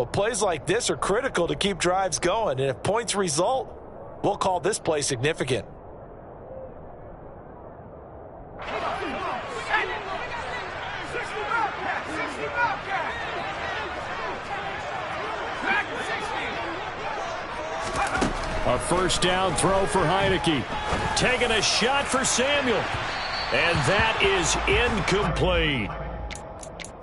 But plays like this are critical to keep drives going, and if points result, we'll call this play significant. A first down throw for Heineke. Taking a shot for Samuel. And that is incomplete.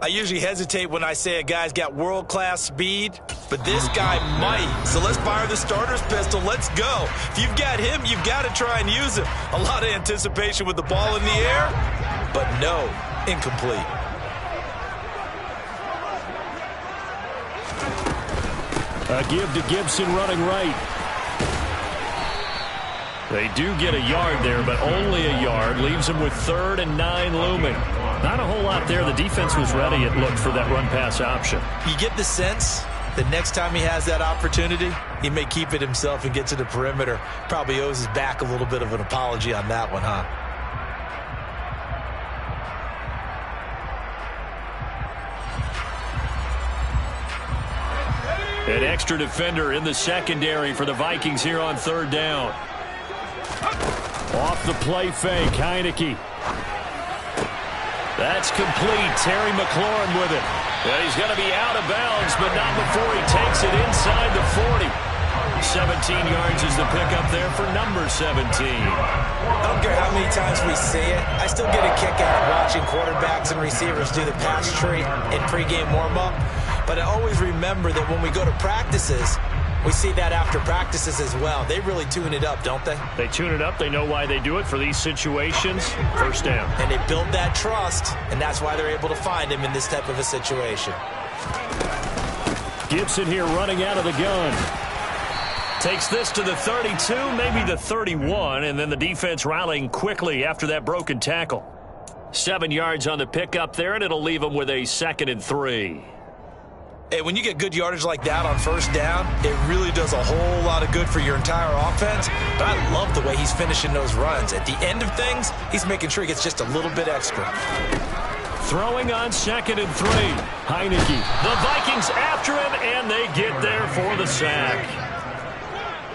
I usually hesitate when I say a guy's got world-class speed, but this guy might. So let's fire the starter's pistol. Let's go. If you've got him, you've got to try and use him. A lot of anticipation with the ball in the air, but no, incomplete. A give to Gibson running right. They do get a yard there, but only a yard. Leaves them with 3rd and 9 looming. Not a whole lot there. The defense was ready, it looked, for that run-pass option. You get the sense that next time he has that opportunity, he may keep it himself and get to the perimeter. Probably owes his back a little bit of an apology on that one, huh? An extra defender in the secondary for the Vikings here on 3rd down. Off the play fake, Heineke. That's complete. Terry McLaurin with it. And he's going to be out of bounds, but not before he takes it inside the 40. 17 yards is the pickup there for number 17. I don't care how many times we say it. I still get a kick out of watching quarterbacks and receivers do the pass tree in pregame warm-up. But I always remember that when we go to practices, we see that after practices as well. They really tune it up, don't they? They tune it up. They know why they do it for these situations. First down. And they build that trust, and that's why they're able to find him in this type of a situation. Gibson here running out of the gun. Takes this to the 32, maybe the 31, and then the defense rallying quickly after that broken tackle. 7 yards on the pickup there, and it'll leave them with a 2nd and 3. Hey, when you get good yardage like that on first down, it really does a whole lot of good for your entire offense. But I love the way he's finishing those runs. At the end of things, he's making sure he gets just a little bit extra. Throwing on 2nd and 3. Heineke. The Vikings after him, and they get there for the sack.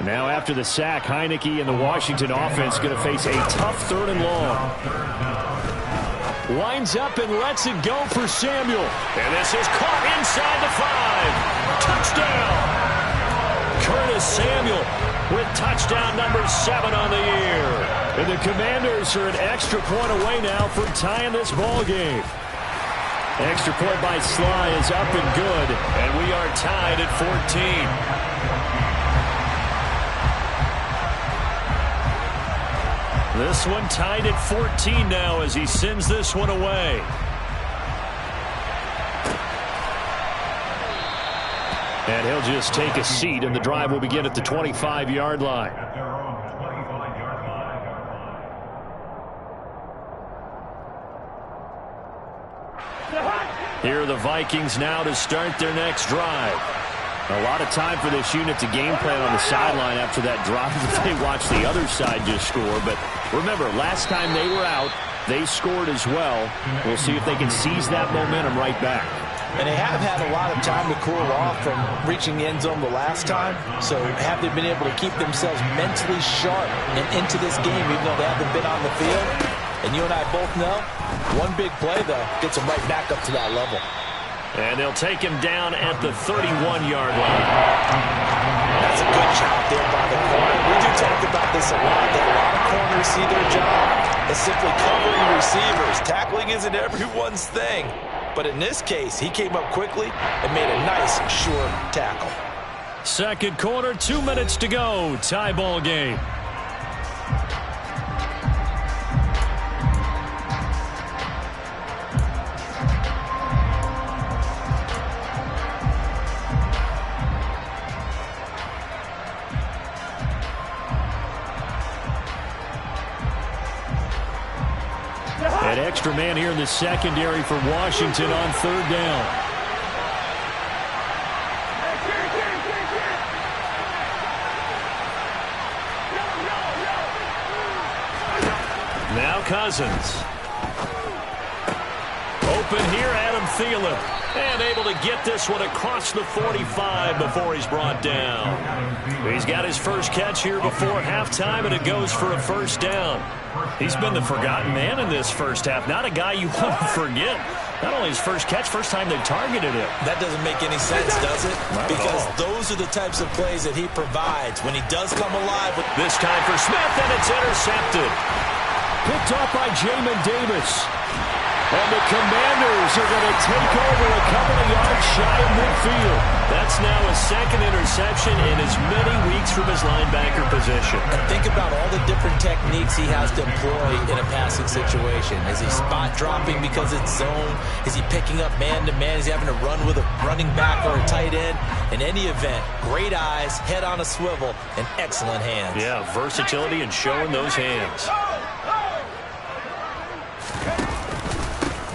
Now after the sack, Heineke and the Washington offense going to face a tough 3rd and long. Winds up and lets it go for Samuel. And this is caught inside the 5. Touchdown! Curtis Samuel with touchdown number 7 on the year. And the Commanders are an extra point away now from tying this ball game. Extra point by Sly is up and good. And we are tied at 14. This one tied at 14 now as he sends this one away. And he'll just take a seat, and the drive will begin at the 25-yard line. Here are the Vikings now to start their next drive. A lot of time for this unit to game plan on the sideline after that drive that they watched the other side just score. But remember, last time they were out, they scored as well. We'll see if they can seize that momentum right back. And they have had a lot of time to cool off from reaching the end zone the last time. So have they been able to keep themselves mentally sharp and into this game, even though they haven't been on the field? And you and I both know, one big play, though, gets them right back up to that level. And they'll take him down at the 31-yard line. That's a good job there by the corner. We do talk about this a lot, that a lot of corners see their job as simply covering receivers. Tackling isn't everyone's thing. But in this case, he came up quickly and made a nice, sure tackle. Second quarter, 2 minutes to go. Tie ball game. An extra man here in the secondary for Washington on 3rd down. Now Cousins. Open here, Adam Thielen. And able to get this one across the 45 before he's brought down. He's got his first catch here before halftime, and it goes for a first down. He's been the forgotten man in this first half. Not a guy you want to forget. Not only his first catch, first time they targeted him. That doesn't make any sense, does it? Because those are the types of plays that he provides when he does come alive. This time for Smith, and it's intercepted. Picked off by Jamin Davis. And the Commanders are going to take over a couple of yards shy of midfield. That's now his second interception in as many weeks from his linebacker position. And think about all the different techniques he has to employ in a passing situation. Is he spot dropping because it's zone? Is he picking up man-to-man? Is he having to run with a running back or a tight end? In any event, great eyes, head on a swivel, and excellent hands. Yeah, versatility and showing those hands.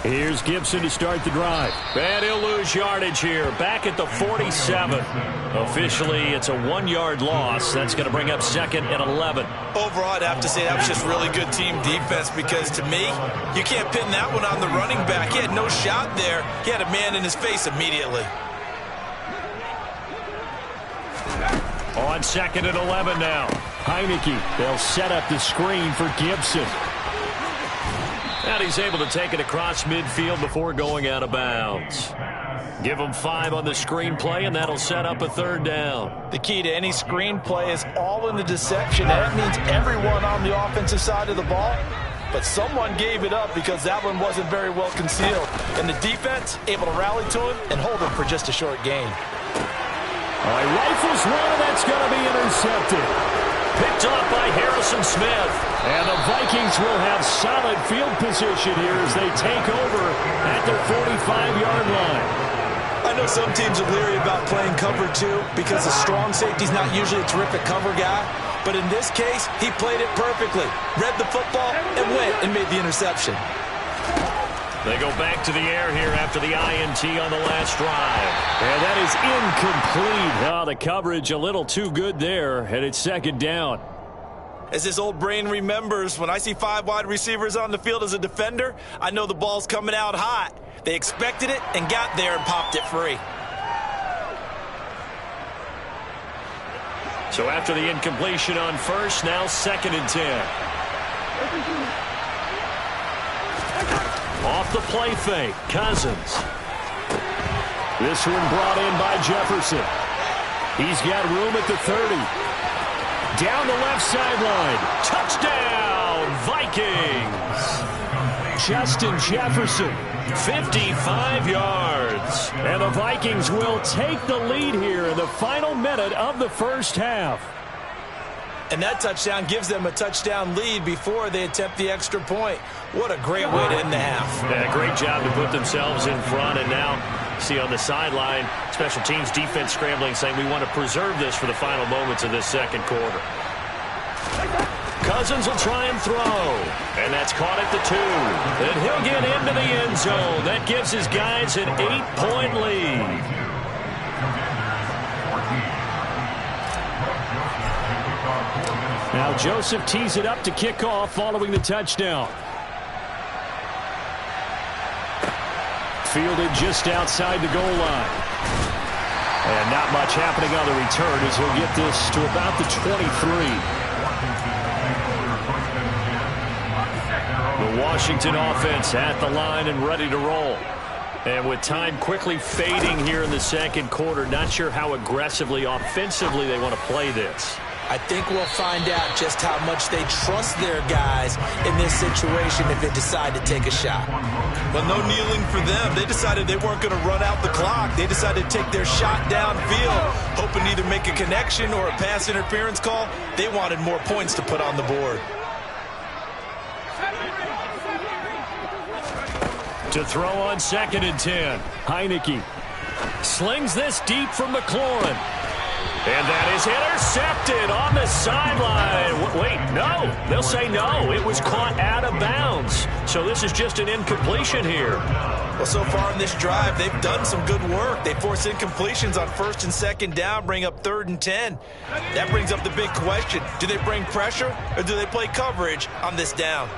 Here's Gibson to start the drive. And he'll lose yardage here. Back at the 47. Officially, it's a 1-yard loss. That's going to bring up second and 11. Overall, I'd have to say that was just really good team defense because, to me, you can't pin that one on the running back. He had no shot there. He had a man in his face immediately. On second and 11 now. Heineke, they'll set up the screen for Gibson. And he's able to take it across midfield before going out of bounds. Give him 5 on the screenplay, and that'll set up a third down. The key to any screenplay is all in the deception. That means everyone on the offensive side of the ball. But someone gave it up because that one wasn't very well concealed. And the defense able to rally to him and hold him for just a short gain. All right, rifles one, and that's going to be intercepted. Picked off by Harrison Smith. And the Vikings will have solid field position here as they take over at their 45-yard line. I know some teams are leery about playing cover 2 because the strong safety's not usually a terrific cover guy. But in this case, he played it perfectly. Read the football and went and made the interception. They go back to the air here after the INT on the last drive. And that is incomplete. Oh, the coverage a little too good there, and it's second down. As this old brain remembers, when I see 5 wide receivers on the field as a defender, I know the ball's coming out hot. They expected it and got there and popped it free. So after the incompletion on first, now second and 10. Off the play fake, Cousins. This one brought in by Jefferson. He's got room at the 30. Down the left sideline. Touchdown, Vikings. Justin Jefferson, 55 yards. And the Vikings will take the lead here in the final minute of the first half. And that touchdown gives them a touchdown lead before they attempt the extra point. What a great way to end the half. Yeah, great job to put themselves in front. And now, see on the sideline, special teams defense scrambling, saying we want to preserve this for the final moments of this second quarter. Cousins will try and throw. And that's caught at the 2. And he'll get into the end zone. That gives his guys an 8-point lead. Now Joseph tees it up to kick off following the touchdown. Fielded just outside the goal line. And not much happening on the return as he'll get this to about the 23. The Washington offense at the line and ready to roll. And with time quickly fading here in the second quarter, not sure how aggressively, offensively they want to play this. I think we'll find out just how much they trust their guys in this situation if they decide to take a shot. Well, no kneeling for them. They decided they weren't going to run out the clock. They decided to take their shot downfield, hoping to either make a connection or a pass interference call. They wanted more points to put on the board. To throw on second and 10. Heineke slings this deep from McLaurin. And that is intercepted on the sideline. Wait, no. They'll say no. It was caught out of bounds. So this is just an incompletion here. Well, so far in this drive, they've done some good work. They force incompletions on first and second down, bring up 3rd and 10. That brings up the big question. Do they bring pressure or do they play coverage on this down?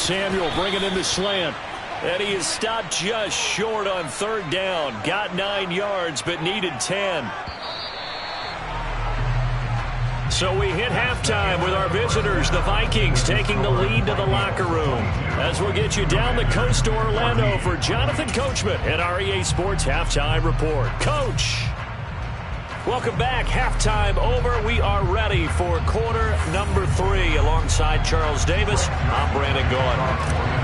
Samuel bringing in the slant. And he is stopped just short on third down. Got 9 yards, but needed 10. So we hit halftime with our visitors, the Vikings, taking the lead to the locker room. As we'll get you down the coast to Orlando for Jonathan Coachman at our EA Sports Halftime Report. Coach! Welcome back. Halftime over. We are ready for quarter number 3. Alongside Charles Davis, I'm Brandon Gaudin.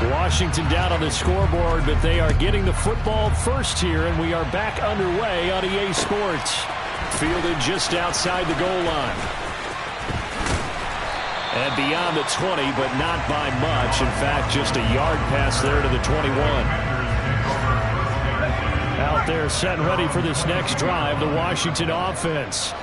Washington down on the scoreboard, but they are getting the football first here, and we are back underway on EA Sports. Fielded just outside the goal line. And beyond the 20, but not by much. In fact, just a yard pass there to the 21. Out there set and ready for this next drive, the Washington offense.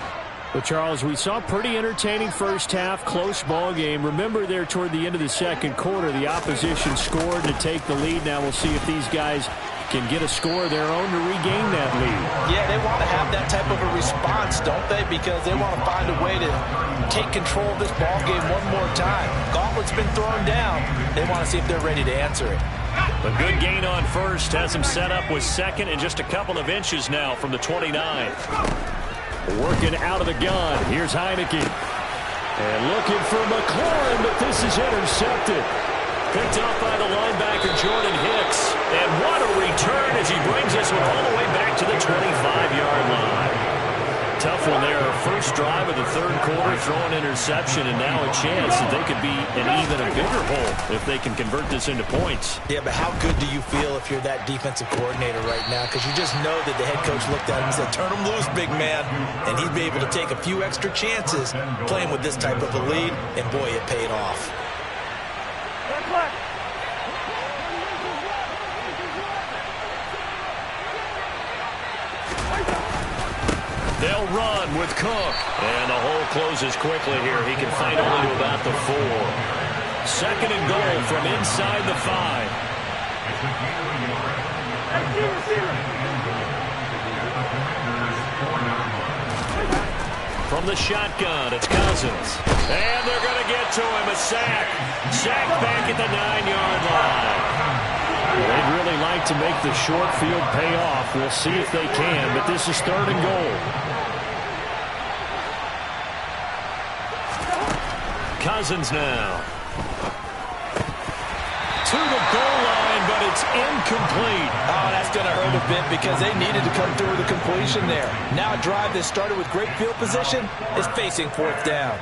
But, Charles, we saw a pretty entertaining first half, close ball game. Remember there toward the end of the second quarter, the opposition scored to take the lead. Now we'll see if these guys can get a score of their own to regain that lead. Yeah, they want to have that type of a response, don't they? Because they want to find a way to take control of this ball game one more time. Gauntlet's been thrown down. They want to see if they're ready to answer it. A good gain on first has him set up with second and just a couple of inches now from the 29. Working out of the gun. Here's Heineke. And looking for McLaurin, but this is intercepted. Picked up by the linebacker, Jordan Hicks. And what a return as he brings us all the way back to the 25-yard line. Tough one there. First drive of the third quarter, throwing interception, and now a chance that they could be in even a bigger hole if they can convert this into points. Yeah, but how good do you feel if you're that defensive coordinator right now? Because you just know that the head coach looked at him and said, turn him loose, big man. And he'd be able to take a few extra chances playing with this type of a lead, and boy, it paid off. They'll run with Cook. And the hole closes quickly here. He can find only to about the 4. Second and goal from inside the 5. From the shotgun, it's Cousins. And they're going to get to him. A sack. Sack back at the 9-yard line. They'd really like to make the short field pay off. We'll see if they can, but this is third and goal. Cousins now. To the goal line, but it's incomplete. Oh, that's going to hurt a bit because they needed to come through with a completion there. Now a drive that started with great field position is facing fourth down.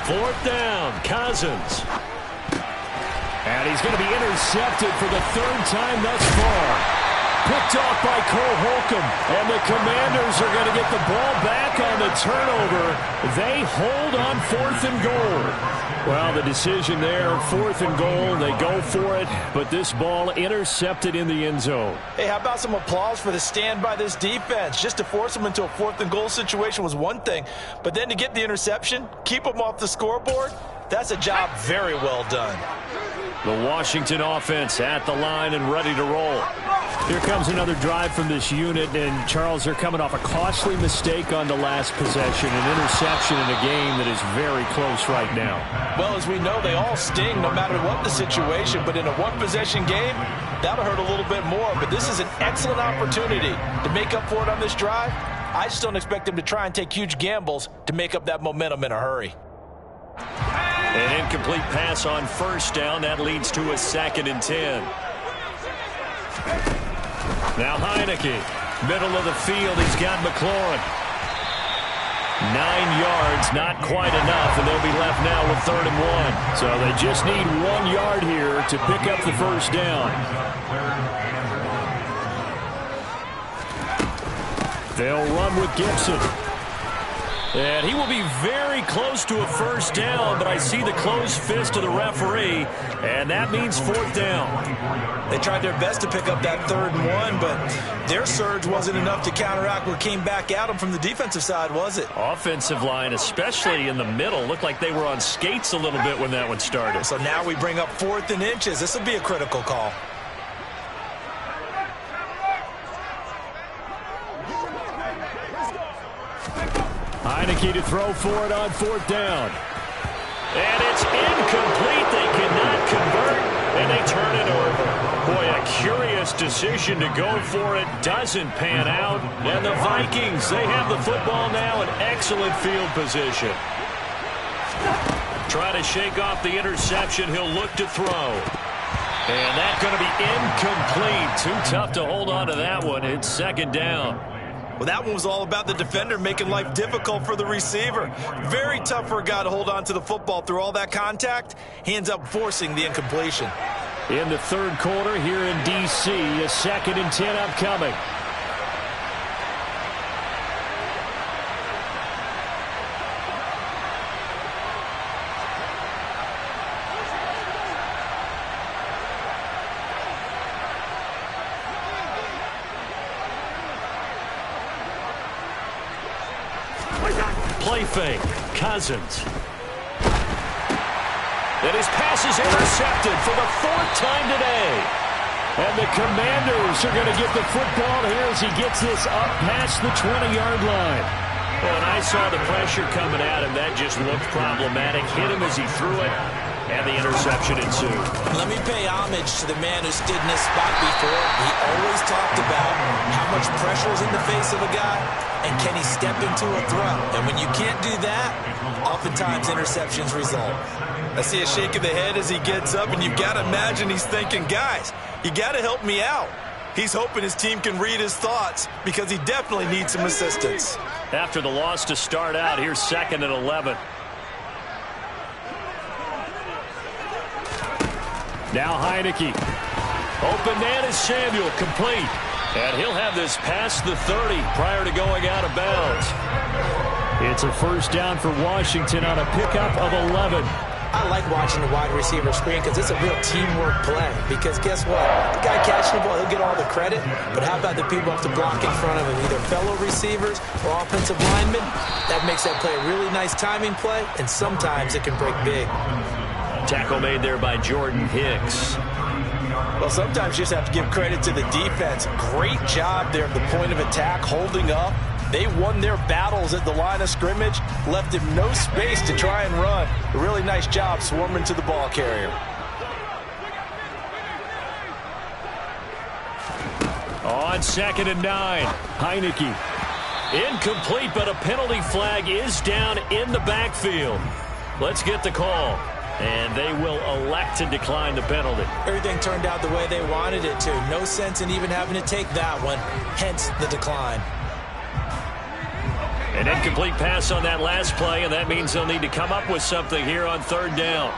Fourth down, Cousins. And he's going to be intercepted for the third time thus far. Picked off by Cole Holcomb. And the Commanders are going to get the ball back on the turnover. They hold on fourth and goal. Well, the decision there, fourth and goal. They go for it, but this ball intercepted in the end zone. Hey, how about some applause for the stand by this defense? Just to force them into a fourth and goal situation was one thing, but then to get the interception, keep them off the scoreboard, that's a job very well done. The Washington offense at the line and ready to roll. Here comes another drive from this unit, and Charles, they're coming off a costly mistake on the last possession, an interception in a game that is very close right now. Well, as we know, they all sting no matter what the situation, but in a one-possession game, that'll hurt a little bit more. But this is an excellent opportunity to make up for it on this drive. I just don't expect them to try and take huge gambles to make up that momentum in a hurry. An incomplete pass on first down. That leads to a 2nd and 10. Now Heineke, middle of the field. He's got McLaurin. 9 yards, not quite enough, and they'll be left now with 3rd and 1. So they just need 1 yard here to pick up the first down. They'll run with Gibson. And he will be very close to a first down, but I see the closed fist of the referee, and that means 4th down. They tried their best to pick up that 3rd and 1, but their surge wasn't enough to counteract what came back at them from the defensive side, was it? Offensive line, especially in the middle, looked like they were on skates a little bit when that one started. So now we bring up 4th and inches. This will be a critical call. Heineke to throw for it on 4th down. And it's incomplete. They cannot convert, and they turn it over. Boy, a curious decision to go for it. Doesn't pan out. And the Vikings, they have the football now in excellent field position. Try to shake off the interception. He'll look to throw. And that's going to be incomplete. Too tough to hold on to that one. It's 2nd down. Well, that one was all about the defender making life difficult for the receiver. Very tough for a guy to hold on to the football through all that contact. He ends up forcing the incompletion. In the 3rd quarter here in D.C., a 2nd and 10 upcoming. Play fake. Cousins. And his pass is intercepted for the 4th time today. And the Commanders are going to get the football here as he gets this up past the 20-yard line. Well, and I saw the pressure coming at him. That just looked problematic. Hit him as he threw it, and the interception ensued. Let me pay homage to the man who stood in this spot before. He always talked about how much pressure is in the face of a guy, and can he step into a throw. And when you can't do that, oftentimes interceptions result. I see a shake of the head as he gets up, and you've got to imagine he's thinking, guys, you got to help me out. He's hoping his team can read his thoughts because he definitely needs some assistance. After the loss to start out, here's 2nd and 11. Now Heineke. Open man is Samuel, complete. And he'll have this past the 30 prior to going out of bounds. It's a 1st down for Washington on a pickup of 11. I like watching the wide receiver screen because it's a real teamwork play. Because guess what? The guy catching the ball, he'll get all the credit. But how about the people up to block in front of him? Either fellow receivers or offensive linemen. That makes that play a really nice timing play. And sometimes it can break big. Tackle made there by Jordan Hicks. Well, sometimes you just have to give credit to the defense. Great job there at the point of attack, holding up. They won their battles at the line of scrimmage, left him no space to try and run. A really nice job swarming to the ball carrier. On 2nd and 9, Heineke. Incomplete, but a penalty flag is down in the backfield. Let's get the call. And they will elect to decline the penalty. Everything turned out the way they wanted it to. No sense in even having to take that one, hence the decline. An incomplete pass on that last play, and that means they'll need to come up with something here on 3rd down.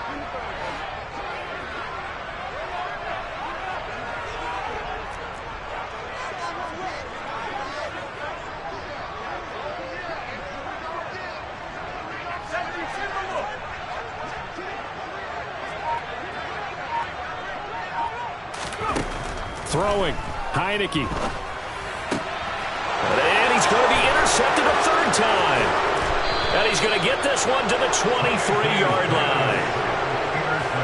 Throwing, Heineke. And he's going to be intercepted a 3rd time. And he's going to get this one to the 23-yard line.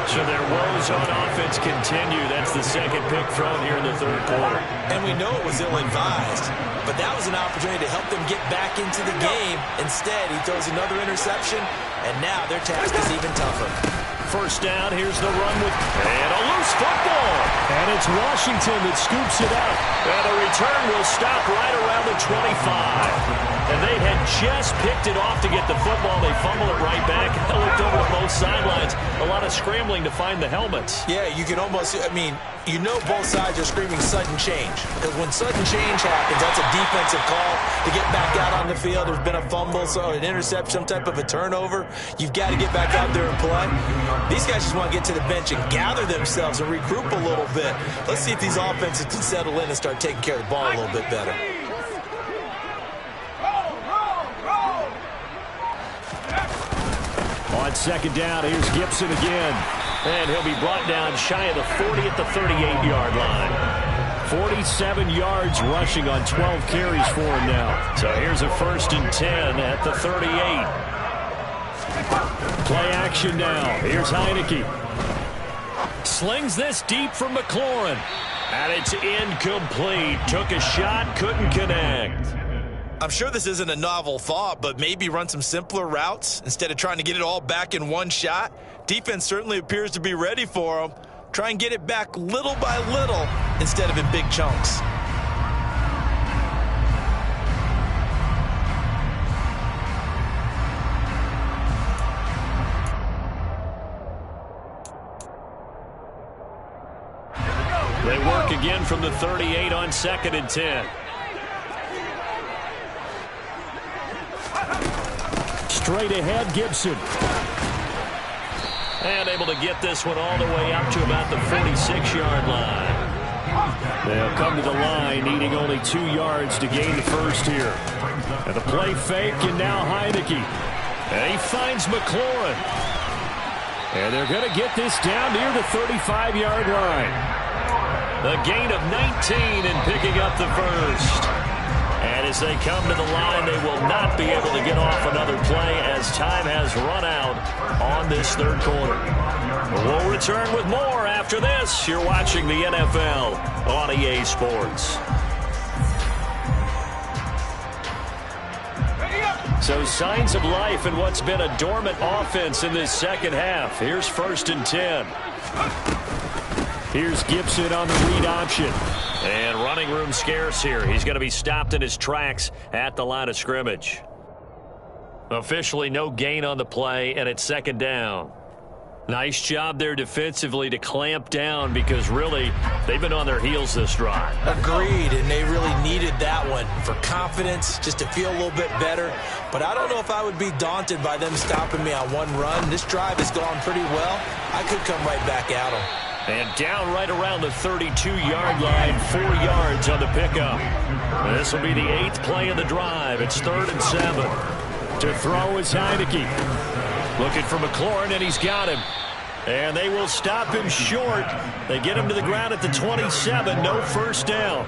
So their woes on offense continue. That's the 2nd pick thrown here in the 3rd quarter. And we know it was ill-advised, but that was an opportunity to help them get back into the game. Instead, he throws another interception, and now their task is even tougher. 1st down, here's the run with, and a loose football. And it's Washington that scoops it up. And the return will stop right around the 25. And they had just picked it off to get the football. They fumble it right back. I looked over at both sidelines. A lot of scrambling to find the helmets. Yeah, you can almost, I mean, you know both sides are screaming sudden change. Because when sudden change happens, that's a defensive call to get back out on the field. There's been a fumble, so an interception, some type of a turnover. You've got to get back out there and play. These guys just want to get to the bench and gather themselves and regroup a little bit. Let's see if these offenses can settle in and start taking care of the ball a little bit better. On 2nd down, here's Gibson again. And he'll be brought down shy of the 40 at the 38-yard line. 47 yards rushing on 12 carries for him now. So here's a 1st and 10 at the 38. Play action now. Here's Heineke. Slings this deep from McLaurin. And it's incomplete. Took a shot, couldn't connect. I'm sure this isn't a novel thought, but maybe run some simpler routes instead of trying to get it all back in one shot. Defense certainly appears to be ready for them. Try and get it back little by little instead of in big chunks. They work again from the 38 on 2nd and 10. Straight ahead, Gibson. And able to get this one all the way up to about the 46-yard line. They'll come to the line, needing only 2 yards to gain the first here. And the play fake, and now Heineke. And he finds McLaurin. And they're going to get this down near the 35-yard line. A gain of 19 and picking up the first. And as they come to the line, they will not be able to get off another play as time has run out on this third quarter. We'll return with more after this. You're watching the NFL on EA Sports. So signs of life in what's been a dormant offense in this second half. Here's 1st and 10. Here's Gibson on the read option. And running room scarce here. He's going to be stopped in his tracks at the line of scrimmage. Officially no gain on the play, and it's 2nd down. Nice job there defensively to clamp down because really they've been on their heels this drive. Agreed, and they really needed that one for confidence, just to feel a little bit better. But I don't know if I would be daunted by them stopping me on one run. This drive has gone pretty well. I could come right back at them. And down right around the 32-yard line, 4 yards on the pickup. This will be the 8th play of the drive. It's 3rd and 7. To throw is Heineke. Looking for McLaurin, and he's got him. And they will stop him short. They get him to the ground at the 27. No first down.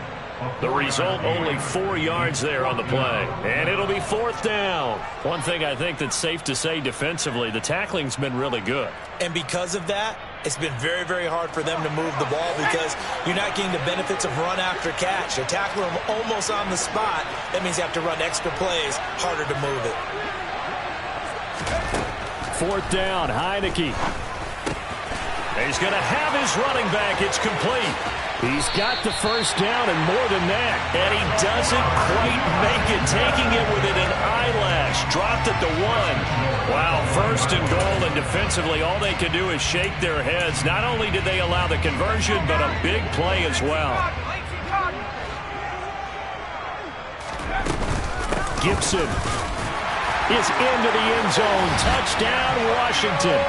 The result, only 4 yards there on the play. And it'll be 4th down. One thing I think that's safe to say defensively, the tackling's been really good. And because of that, it's been very, very hard for them to move the ball because you're not getting the benefits of run after catch. You tackle them almost on the spot. That means you have to run extra plays, harder to move it. 4th down, Heineke. He's going to have his running back. It's complete. He's got the first down and more than that. And he doesn't quite make it, taking it within an eyelash. Dropped at the 1. Wow, 1st and goal, and defensively all they can do is shake their heads. Not only did they allow the conversion, but a big play as well. Gibson is into the end zone. Touchdown, Washington.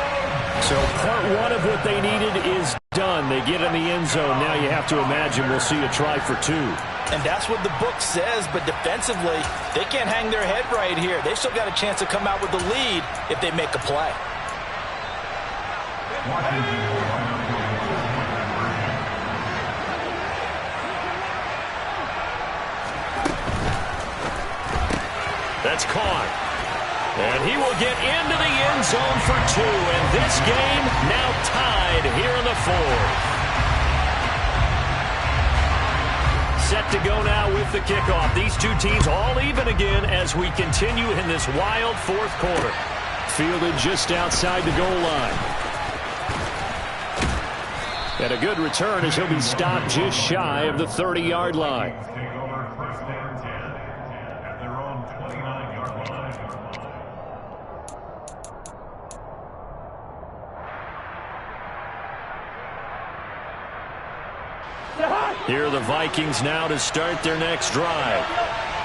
So part 1 of what they needed is done. They get in the end zone. Now you have to imagine we'll see a try for 2. And that's what the book says, but defensively, they can't hang their head right here. They still got a chance to come out with the lead if they make a play. That's caught. And he will get into the end zone for 2. And this game now tied here in the 4th. Set to go now with the kickoff. These two teams all even again as we continue in this wild 4th quarter. Fielded just outside the goal line. And a good return as he'll be stopped just shy of the 30-yard line. Here are the Vikings now to start their next drive.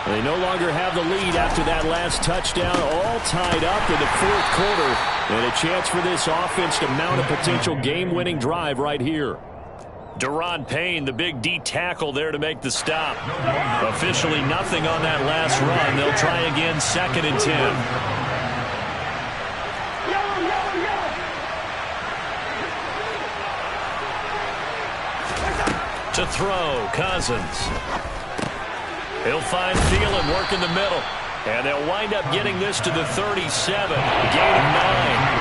They no longer have the lead after that last touchdown, all tied up in the 4th quarter. And a chance for this offense to mount a potential game-winning drive right here. Deron Payne, the big D tackle there to make the stop. Officially nothing on that last run. They'll try again, 2nd and 10. To throw, Cousins. He'll find Thielen, work in the middle. And they'll wind up getting this to the 37. Gain of 9.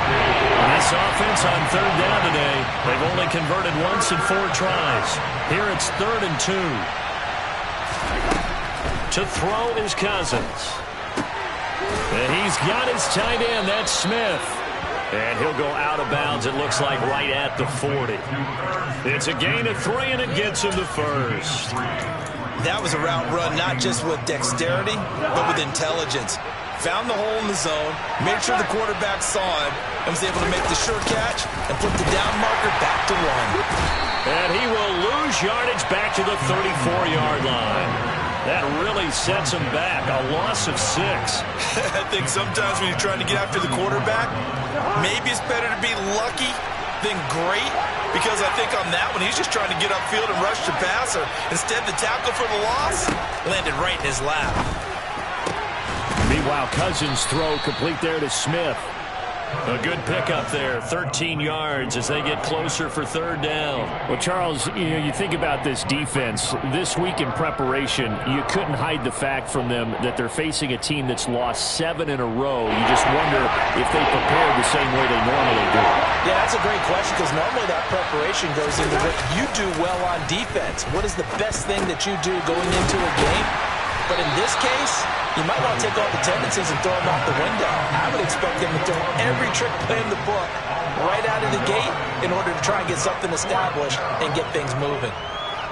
This offense on 3rd down today, they've only converted once in 4 tries. Here it's 3rd and 2. To throw is Cousins. And he's got his tight end. That's Smith. And he'll go out of bounds, it looks like, right at the 40. It's a gain of 3, and it gets him to first. That was a route run not just with dexterity, but with intelligence. Found the hole in the zone, made sure the quarterback saw him, and was able to make the sure catch and flip the down marker back to 1. And he will lose yardage back to the 34-yard line. That really sets him back. A loss of 6. I think sometimes when you're trying to get after the quarterback, maybe it's better to be lucky than great, because I think on that one, he's just trying to get upfield and rush the passer. Instead, the tackle for the loss landed right in his lap. Meanwhile, Cousins' throw complete there to Smith. A good pickup there, 13 yards as they get closer for 3rd down. Well, Charles, you think about this defense. This week in preparation, you couldn't hide the fact from them that they're facing a team that's lost 7 in a row. You just wonder if they prepared the same way they normally do. Yeah, that's a great question, because normally that preparation goes into what you do well on defense. What is the best thing that you do going into a game? But in this case, you might want to take all the tendencies and throw them out the window. I would expect them to throw every trick play in the book right out of the gate in order to try and get something established and get things moving.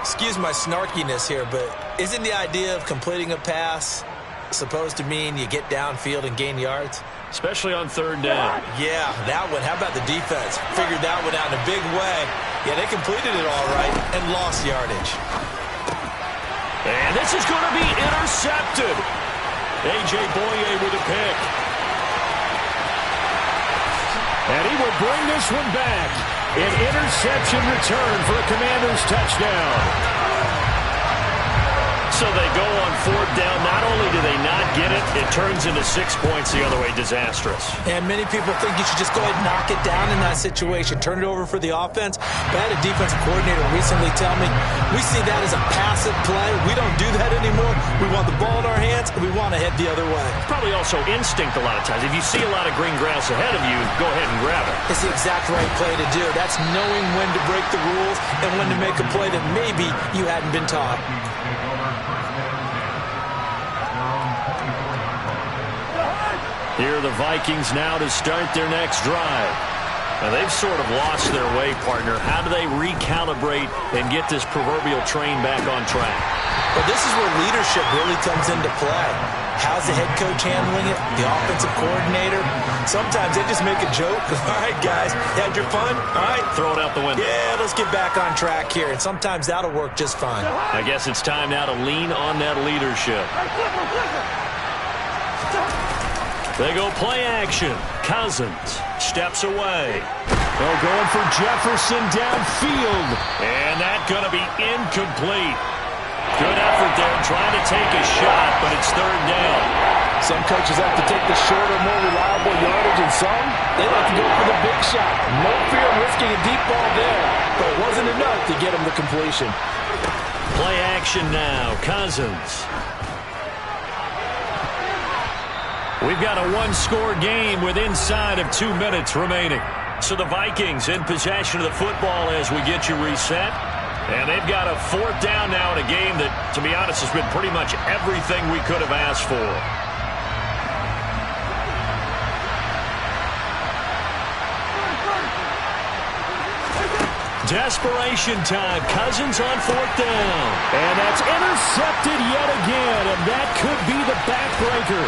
Excuse my snarkiness here, but isn't the idea of completing a pass supposed to mean you get downfield and gain yards? Especially on 3rd down. Yeah, that one. How about the defense? Figured that one out in a big way. Yeah, they completed it all right and lost yardage. And this is going to be intercepted. A.J. Boye with a pick. And he will bring this one back. An interception return for a Commanders touchdown. So they go on 4th down. Not only do they not get it, it turns into 6 points the other way. Disastrous. And many people think you should just go ahead and knock it down in that situation. Turn it over for the offense. But I had a defensive coordinator recently tell me, we see that as a passive play. We don't do that anymore. We want the ball in our hands, and we want to head the other way. Probably also instinct a lot of times. If you see a lot of green grass ahead of you, go ahead and grab it. It's the exact right play to do. That's knowing when to break the rules and when to make a play that maybe you hadn't been taught. Here are the Vikings now to start their next drive. Now they've sort of lost their way, partner. How do they recalibrate and get this proverbial train back on track? Well, this is where leadership really comes into play. How's the head coach handling it? The offensive coordinator? Sometimes they just make a joke. All right, guys, you had your fun? All right. Throw it out the window. Yeah, let's get back on track here. And sometimes that'll work just fine. I guess it's time now to lean on that leadership. They go play action. Cousins steps away. They're going for Jefferson downfield. And that's going to be incomplete. Good effort there trying to take a shot, but it's 3rd down. Some coaches have to take the shorter, more reliable yardage, and some, they like to go for the big shot. No fear of risking a deep ball there, but it wasn't enough to get him the completion. Play action now. Cousins. We've got a 1-score game with inside of 2 minutes remaining. So the Vikings in possession of the football as we get you reset. And they've got a 4th down now in a game that, to be honest, has been pretty much everything we could have asked for. Desperation time. Cousins on 4th down. And that's intercepted yet again, and that could be the backbreaker.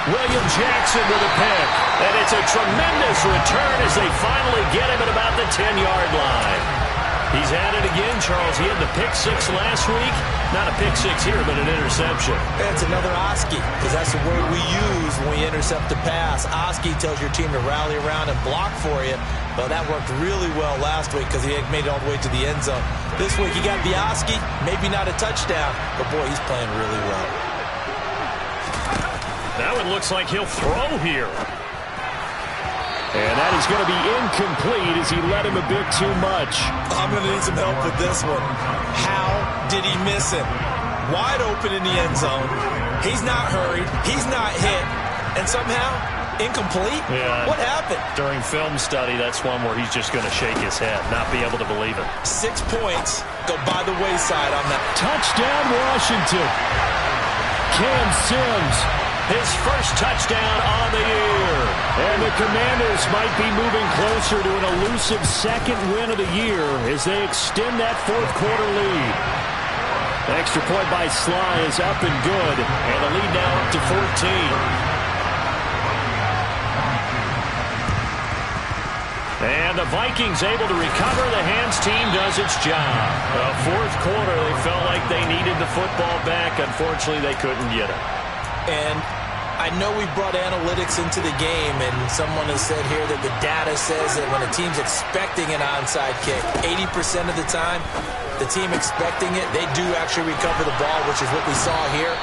William Jackson with a pick. And it's a tremendous return as they finally get him at about the 10-yard line. He's at it again, Charles. He had the pick 6 last week. Not a pick 6 here, but an interception. That's another Oski, because that's the word we use when we intercept the pass. Oski tells your team to rally around and block for you. Well, that worked really well last week because he had made it all the way to the end zone. This week he got the Oski, maybe not a touchdown, but boy, he's playing really well. That one looks like he'll throw here. And that is going to be incomplete as he led him a bit too much. I'm going to need some help with this one. How did he miss him? Wide open in the end zone. He's not hurried. He's not hit. And somehow, incomplete? Yeah. What happened? During film study, that's one where he's just going to shake his head, not be able to believe it. 6 points go by the wayside on that. Touchdown, Washington. Cam Sims. His first touchdown on the year. And the Commanders might be moving closer to an elusive second win of the year as they extend that fourth quarter lead. The extra point by Sly is up and good, and the lead now up to 14. And the Vikings able to recover. The hands team does its job. The fourth quarter, they felt like they needed the football back. Unfortunately, they couldn't get it. And I know we brought analytics into the game, and someone has said here that the data says that when a team's expecting an onside kick, 80% of the time, the team expecting it, they do actually recover the ball, which is what we saw here.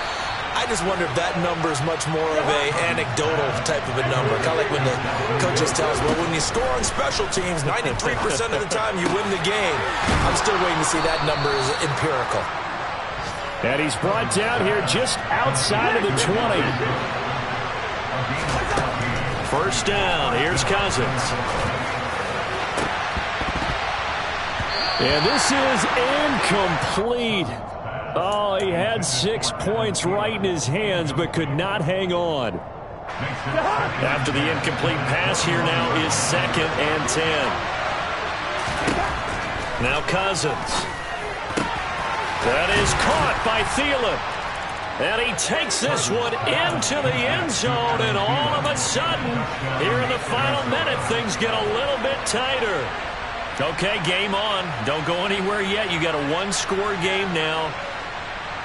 I just wonder if that number is much more of a anecdotal type of a number. Kind of like when the coaches tell us, well, when you score on special teams, 93% of the time you win the game. I'm still waiting to see that number is empirical. And he's brought down here just outside of the 20. First down. Here's Cousins. And this is incomplete. Oh, he had 6 points right in his hands, but could not hang on. After the incomplete pass, here now is 2nd and 10. Now Cousins. That is caught by Thielen. And he takes this one into the end zone, and all of a sudden, here in the final minute, things get a little bit tighter. Okay, game on. Don't go anywhere yet. You got a one-score game now.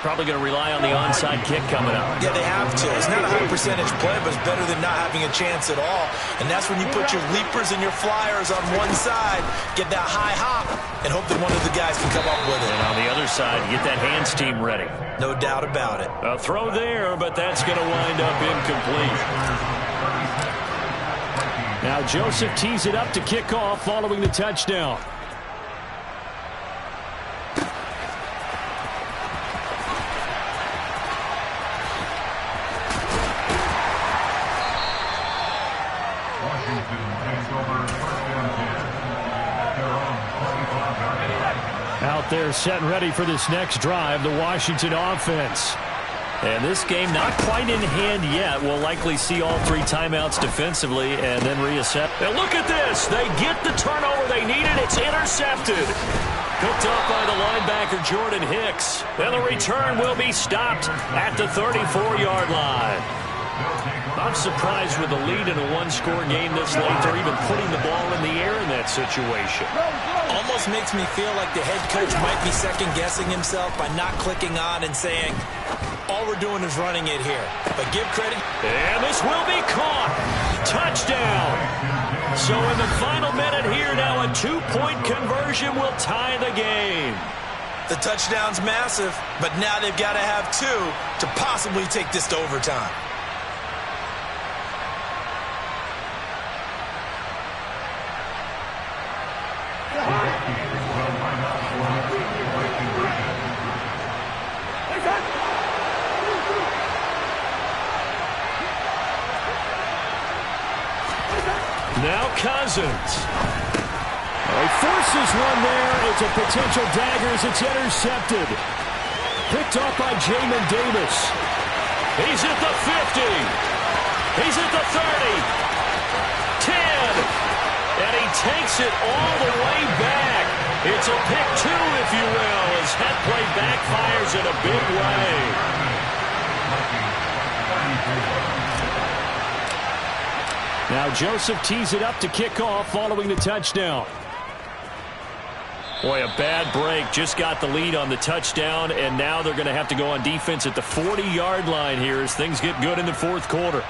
Probably going to rely on the onside kick coming up. Yeah, they have to. It's not a high percentage play, but it's better than not having a chance at all. And that's when you put your leapers and your flyers on one side, get that high hop, and hope that one of the guys can come up with it. And on the other side, get that hands team ready. No doubt about it. A throw there, but that's going to wind up incomplete. Now Joseph tees it up to kick off following the touchdown. Out there set and ready for this next drive, the Washington offense. And this game not quite in hand yet. We'll likely see all 3 timeouts defensively and then reassess. And look at this. They get the turnover they needed. It's intercepted. Picked up by the linebacker Jordan Hicks. And the return will be stopped at the 34-yard line. I'm surprised with the lead in a one-score game this late. They're even putting the ball in the air in that situation. Almost makes me feel like the head coach might be second-guessing himself by not clicking on and saying, all we're doing is running it here. But give credit. And this will be caught. Touchdown. So in the final minute here now, a 2-point conversion will tie the game. The touchdown's massive, but now they've got to have 2 to possibly take this to overtime. Now Cousins. He forces one there. It's a potential dagger as it's intercepted. Picked off by Jamin Davis. He's at the 50. He's at the 30. 10. And he takes it all the way back. It's a pick 2, if you will, as that play backfires in a big way. Now Joseph tees it up to kick off following the touchdown. Boy, a bad break. Just got the lead on the touchdown, and now they're going to have to go on defense at the 40-yard line here as things get good in the fourth quarter.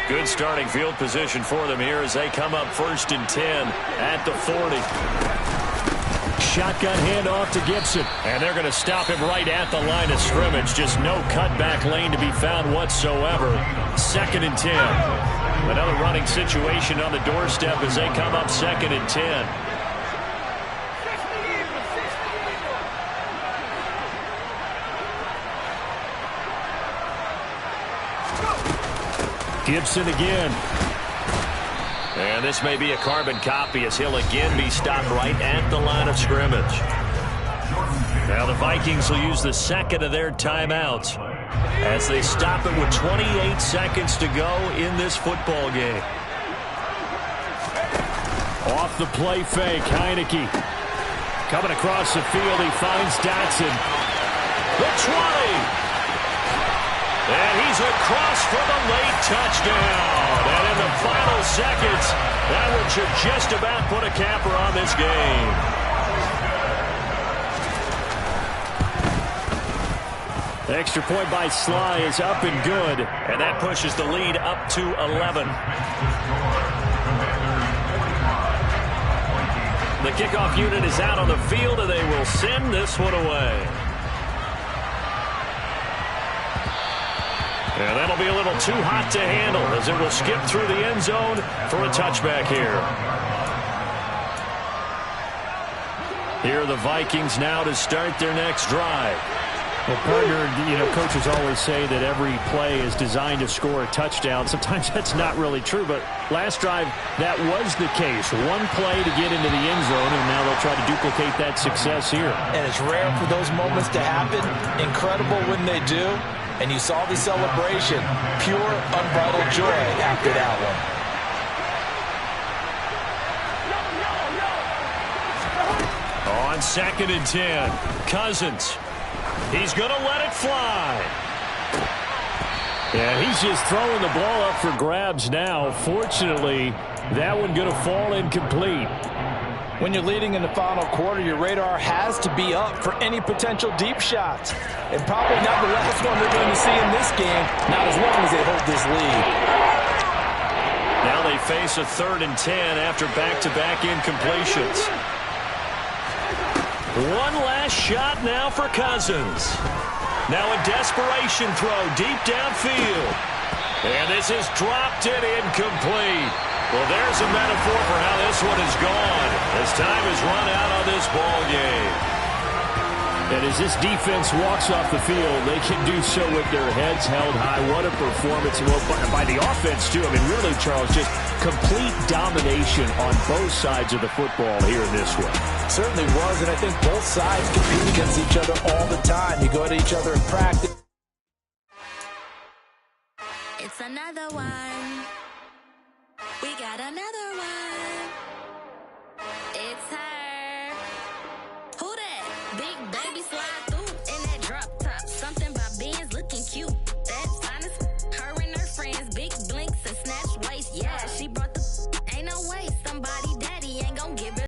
Good starting field position for them here as they come up 1st and 10 at the 40. Shotgun handoff to Gibson. And they're going to stop him right at the line of scrimmage. Just no cutback lane to be found whatsoever. 2nd and 10. Another running situation on the doorstep as they come up 2nd and 10. Gibson again. And this may be a carbon copy as he'll again be stopped right at the line of scrimmage. Now the Vikings will use the second of their timeouts as they stop it with 28 seconds to go in this football game. Off the play fake, Heineke. Coming across the field, he finds Dotson. The 20. And he's across for the late touchdown. And in the final seconds, that one should just about put a capper on this game. The extra point by Sly is up and good. And that pushes the lead up to 11. The kickoff unit is out on the field, and they will send this one away. And that'll be a little too hot to handle as it will skip through the end zone for a touchback here. Here are the Vikings now to start their next drive. Well, partner, coaches always say that every play is designed to score a touchdown. Sometimes that's not really true, but last drive, that was the case. One play to get into the end zone, and now they'll try to duplicate that success here. And it's rare for those moments to happen. Incredible when they do. And you saw the celebration. Pure, unbridled joy after that one. On 2nd and 10, Cousins. He's going to let it fly. Yeah, he's just throwing the ball up for grabs now. Fortunately, that one going to fall incomplete. When you're leading in the final quarter, your radar has to be up for any potential deep shots. And probably not the last one they're going to see in this game, not as long as they hold this lead. Now they face a 3rd and 10 after back-to-back incompletions. One last shot now for Cousins. Now a desperation throw deep downfield. And this is dropped and incomplete. Well, there's a metaphor for how this one is gone as time has run out on this ball game. And as this defense walks off the field, they can do so with their heads held high. What a performance. Well, by the offense, too. I mean, really, Charles, just complete domination on both sides of the football here in this one. Certainly was, and I think both sides compete against each other all the time. You go at each other in practice. It's another one. We got another one. It's her. Who that? Big baby slide through.